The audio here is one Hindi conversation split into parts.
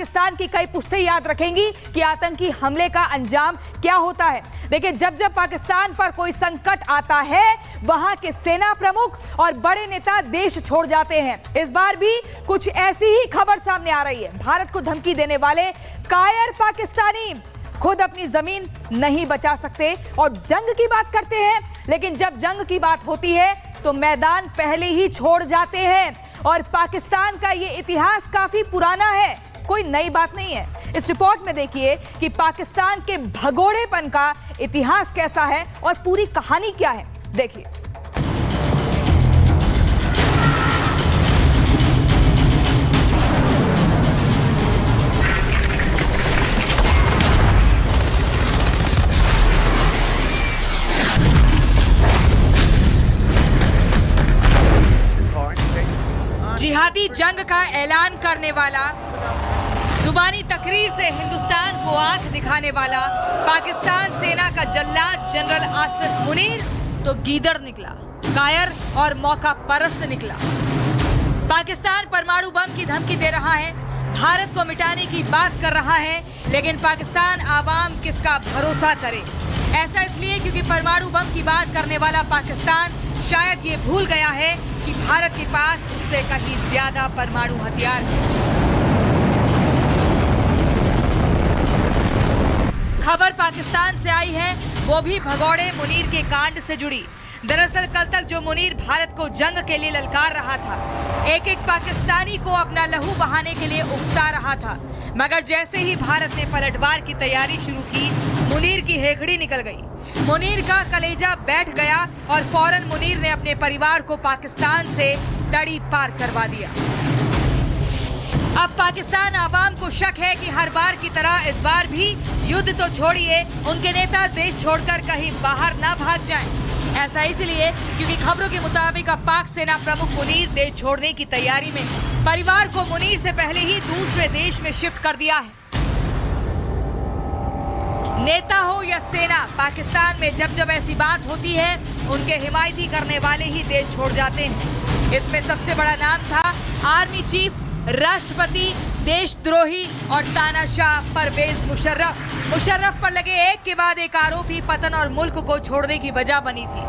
पाकिस्तान की कई पुश्तें याद रखेंगी कि आतंकी हमले का अंजाम क्या होता है। देखिए, जब जब पाकिस्तान पर कोई संकट आता है, वहां के सेना प्रमुख और बड़े नेता देश छोड़ जाते हैं। इस बार भी कुछ ऐसी ही खबर सामने आ रही है। भारत को धमकी देने वाले कायर पाकिस्तानी खुद अपनी जमीन नहीं बचा सकते और जंग की बात करते हैं, लेकिन जब जंग की बात होती है तो मैदान पहले ही छोड़ जाते हैं। और पाकिस्तान का ये इतिहास काफी पुराना है, कोई नई बात नहीं है। इस रिपोर्ट में देखिए कि पाकिस्तान के भगोड़ेपन का इतिहास कैसा है और पूरी कहानी क्या है। देखिए, जिहादी जंग का ऐलान करने वाला, जुबानी तकरीर से हिंदुस्तान को आंख दिखाने वाला पाकिस्तान सेना का जल्लाद जनरल आसिफ मुनीर तो गीदड़ निकला, कायर और मौका परस्त निकला। पाकिस्तान परमाणु बम की धमकी दे रहा है, भारत को मिटाने की बात कर रहा है, लेकिन पाकिस्तान आवाम किसका भरोसा करे। ऐसा इसलिए क्योंकि परमाणु बम की बात करने वाला पाकिस्तान शायद ये भूल गया है कि भारत के पास उससे कहीं ज्यादा परमाणु हथियार है। खबर पाकिस्तान से आई है, वो भी भगोड़े मुनीर के कांड से जुड़ी। दरअसल कल तक जो मुनीर भारत को जंग के लिए ललकार रहा था, एक एक पाकिस्तानी को अपना लहू बहाने के लिए उकसा रहा था, मगर जैसे ही भारत ने पलटवार की तैयारी शुरू की, मुनीर की हेकड़ी निकल गई। मुनीर का कलेजा बैठ गया और फौरन मुनीर ने अपने परिवार को पाकिस्तान से तड़ी पार करवा दिया। अब पाकिस्तान आवाम को शक है कि हर बार की तरह इस बार भी युद्ध तो छोड़िए, उनके नेता देश छोड़कर कहीं बाहर ना भाग जाएं। ऐसा इसलिए क्योंकि खबरों के मुताबिक अब पाक सेना प्रमुख मुनीर देश छोड़ने की तैयारी में, परिवार को मुनीर से पहले ही दूसरे देश में शिफ्ट कर दिया है। नेता हो या सेना, पाकिस्तान में जब जब ऐसी बात होती है, उनके हिमायती करने वाले ही देश छोड़ जाते हैं। इसमें सबसे बड़ा नाम था आर्मी चीफ, राष्ट्रपति, देशद्रोही और तानाशाह परवेज मुशर्रफ। मुशर्रफ पर लगे एक के बाद एक आरोपी पतन और मुल्क को छोड़ने की वजह बनी थी।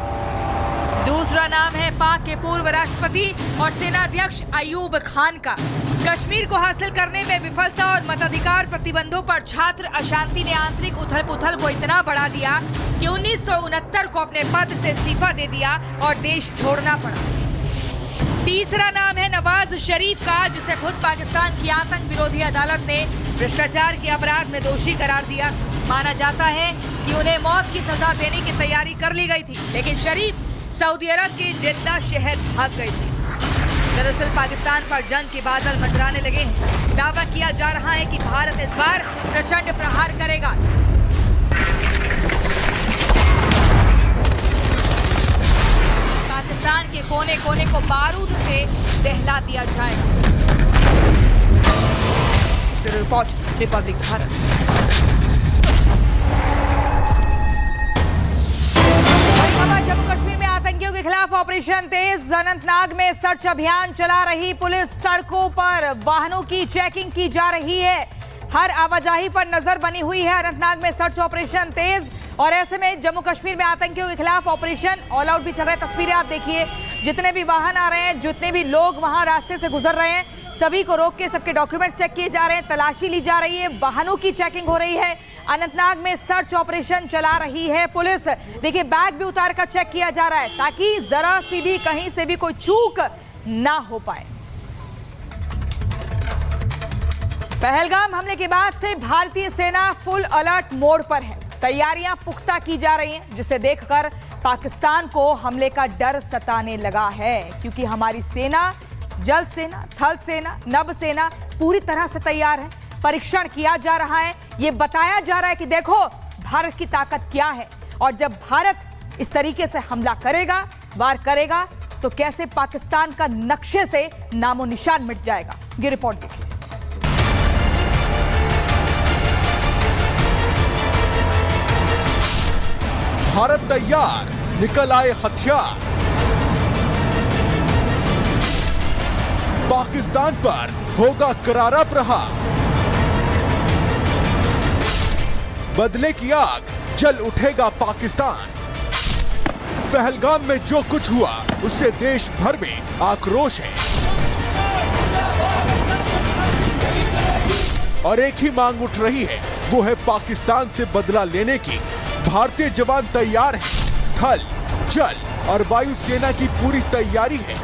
दूसरा नाम है पाक के पूर्व राष्ट्रपति और सेनाध्यक्ष अयूब खान का। कश्मीर को हासिल करने में विफलता और मताधिकार प्रतिबंधों पर छात्र अशांति ने आंतरिक उथल पुथल को इतना बढ़ा दिया कि 1969 को अपने पद से इस्तीफा दे दिया और देश छोड़ना पड़ा। तीसरा नाम है नवाज शरीफ का, जिसे खुद पाकिस्तान की आतंक विरोधी अदालत ने भ्रष्टाचार के अपराध में दोषी करार दिया। माना जाता है कि उन्हें मौत की सजा देने की तैयारी कर ली गई थी, लेकिन शरीफ सऊदी अरब के जिद्दा शहर भाग गई थी। दरअसल पाकिस्तान पर जंग के बादल मंडराने लगे हैं। दावा किया जा रहा है कि भारत इस बार प्रचंड प्रहार करेगा। पाकिस्तान के कोने कोने को बारूद से दहला दिया जाएगा। Report Republic Bharat. जम्मू कश्मीर में आतंकियों के खिलाफ ऑपरेशन तेज। अनंतनाग में सर्च अभियान चला रही पुलिस, सड़कों पर वाहनों की चेकिंग की जा रही है। हर आवाजाही पर नजर बनी हुई है। अनंतनाग में सर्च ऑपरेशन तेज और ऐसे में जम्मू कश्मीर में आतंकियों के खिलाफ ऑपरेशन ऑल आउट भी चल रहा है। तस्वीरें आप देखिए, जितने भी वाहन आ रहे हैं, जितने भी लोग वहां रास्ते से गुजर रहे हैं, सभी को रोक के सबके डॉक्यूमेंट्स चेक किए जा रहे हैं, तलाशी ली जा रही है, वाहनों की चेकिंग हो रही है। अनंतनाग में सर्च ऑपरेशन चला रही है पुलिस। देखिए, बैग भी उतार कर चेक किया जा रहा है ताकि जरा सी भी कहीं से भी कोई चूक ना हो पाए। पहलगाम हमले के बाद से भारतीय सेना फुल अलर्ट मोड पर है। तैयारियां पुख्ता की जा रही हैं, जिसे देखकर पाकिस्तान को हमले का डर सताने लगा है, क्योंकि हमारी सेना, जल सेना, थल सेना, नभ सेना पूरी तरह से तैयार है। परीक्षण किया जा रहा है, ये बताया जा रहा है कि देखो भारत की ताकत क्या है, और जब भारत इस तरीके से हमला करेगा, वार करेगा, तो कैसे पाकिस्तान का नक्शे से नामो निशान मिट जाएगा। ये रिपोर्ट देखिए। भारत तैयार, निकल आए हथियार। पाकिस्तान पर होगा करारा प्रहार। बदले की आग, जल उठेगा पाकिस्तान। पहलगाम में जो कुछ हुआ उससे देश भर में आक्रोश है और एक ही मांग उठ रही है, वो है पाकिस्तान से बदला लेने की। भारतीय जवान तैयार हैं, थल, जल और वायु सेना की पूरी तैयारी है।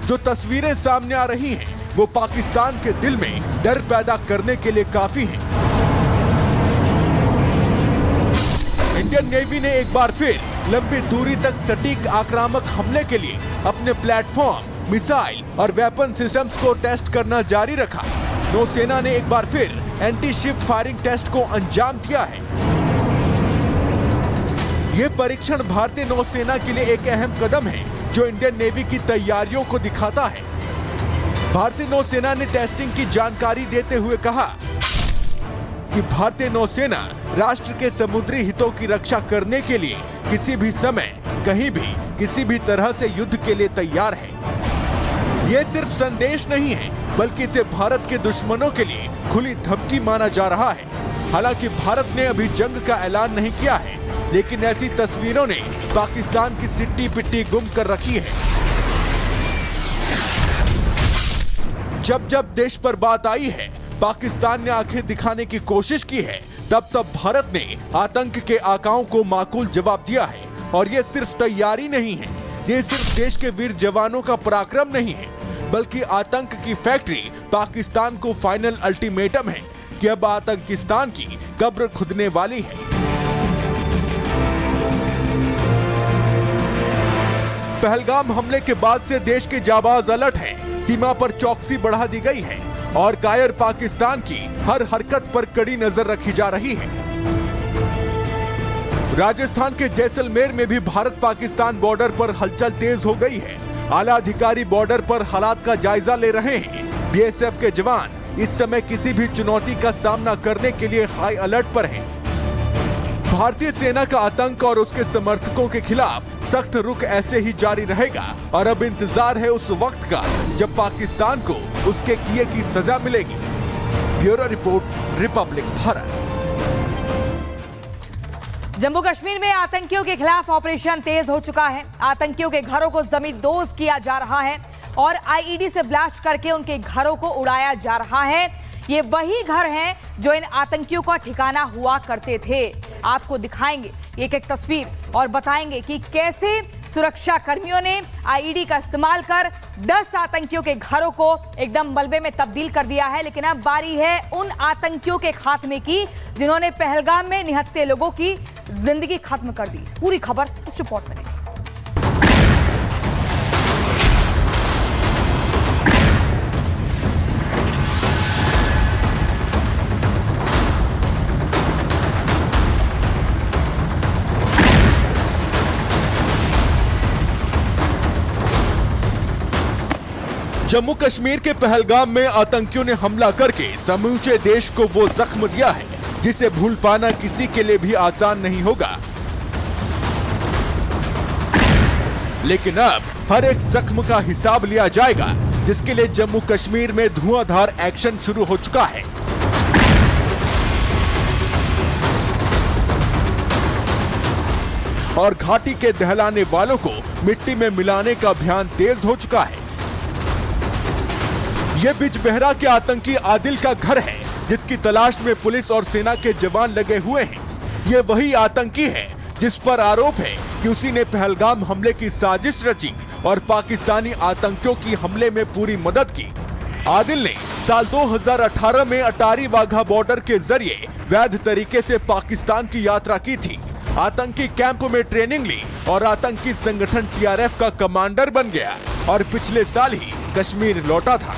जो तस्वीरें सामने आ रही हैं, वो पाकिस्तान के दिल में डर पैदा करने के लिए काफी हैं। इंडियन नेवी ने एक बार फिर लंबी दूरी तक सटीक आक्रामक हमले के लिए अपने प्लेटफॉर्म, मिसाइल और वेपन सिस्टम्स को टेस्ट करना जारी रखा। नौसेना ने एक बार फिर एंटी शिप फायरिंग टेस्ट को अंजाम दिया है। ये परीक्षण भारतीय नौसेना के लिए एक अहम कदम है, जो इंडियन नेवी की तैयारियों को दिखाता है। भारतीय नौसेना ने टेस्टिंग की जानकारी देते हुए कहा कि भारतीय नौसेना राष्ट्र के समुद्री हितों की रक्षा करने के लिए किसी भी समय, कहीं भी, किसी भी तरह से युद्ध के लिए तैयार है। ये सिर्फ संदेश नहीं है, बल्कि इसे भारत के दुश्मनों के लिए खुली धमकी माना जा रहा है। हालांकि भारत ने अभी जंग का ऐलान नहीं किया है, लेकिन ऐसी तस्वीरों ने पाकिस्तान की सिट्टी पिट्टी गुम कर रखी है। जब जब देश पर बात आई है, पाकिस्तान ने आंखें दिखाने की कोशिश की है, तब तब भारत ने आतंक के आकाओं को माकूल जवाब दिया है। और ये सिर्फ तैयारी नहीं है, ये सिर्फ देश के वीर जवानों का पराक्रम नहीं है, बल्कि आतंक की फैक्ट्री पाकिस्तान को फाइनल अल्टीमेटम है कि अब आतंकिस्तान की कब्र खुदने वाली है। पहलगाम हमले के बाद से देश के जाबाज अलर्ट हैं, सीमा पर चौकसी बढ़ा दी गई है और कायर पाकिस्तान की हर हरकत पर कड़ी नजर रखी जा रही है। राजस्थान के जैसलमेर में भी भारत पाकिस्तान बॉर्डर पर हलचल तेज हो गई है। आला अधिकारी बॉर्डर पर हालात का जायजा ले रहे हैं। बीएसएफ के जवान इस समय किसी भी चुनौती का सामना करने के लिए हाई अलर्ट पर हैं। भारतीय सेना का आतंक और उसके समर्थकों के खिलाफ सख्त रुख ऐसे ही जारी रहेगा और अब इंतजार है उस वक्त का जब पाकिस्तान को उसके किए की सजा मिलेगी। Bureau report, Republic Bharat. Jammu Kashmir में आतंकियों के खिलाफ ऑपरेशन तेज हो चुका है। आतंकियों के घरों को जमींदोज किया जा रहा है और आईईडी से ब्लास्ट करके उनके घरों को उड़ाया जा रहा है। ये वही घर हैं जो इन आतंकियों का ठिकाना हुआ करते थे। आपको दिखाएंगे एक एक तस्वीर और बताएंगे कि कैसे सुरक्षा कर्मियों ने आईईडी का इस्तेमाल कर 10 आतंकियों के घरों को एकदम मलबे में तब्दील कर दिया है। लेकिन अब बारी है उन आतंकियों के खात्मे की जिन्होंने पहलगाम में निहत्थे लोगों की जिंदगी खत्म कर दी। पूरी खबर इस रिपोर्ट में देखिए। जम्मू कश्मीर के पहलगाम में आतंकियों ने हमला करके समूचे देश को वो जख्म दिया है जिसे भूल पाना किसी के लिए भी आसान नहीं होगा। लेकिन अब हर एक जख्म का हिसाब लिया जाएगा, जिसके लिए जम्मू कश्मीर में धुआंधार एक्शन शुरू हो चुका है। और घाटी के दहलाने वालों को मिट्टी में मिलाने का अभियान तेज हो चुका है। ये बिजबेहरा के आतंकी आदिल का घर है, जिसकी तलाश में पुलिस और सेना के जवान लगे हुए हैं। ये वही आतंकी है जिस पर आरोप है कि उसी ने पहलगाम हमले की साजिश रची और पाकिस्तानी आतंकियों की हमले में पूरी मदद की। आदिल ने साल 2018 में अटारी वाघा बॉर्डर के जरिए वैध तरीके से पाकिस्तान की यात्रा की थी, आतंकी कैंप में ट्रेनिंग ली और आतंकी संगठन टीआरएफ का कमांडर बन गया और पिछले साल ही कश्मीर लौटा था।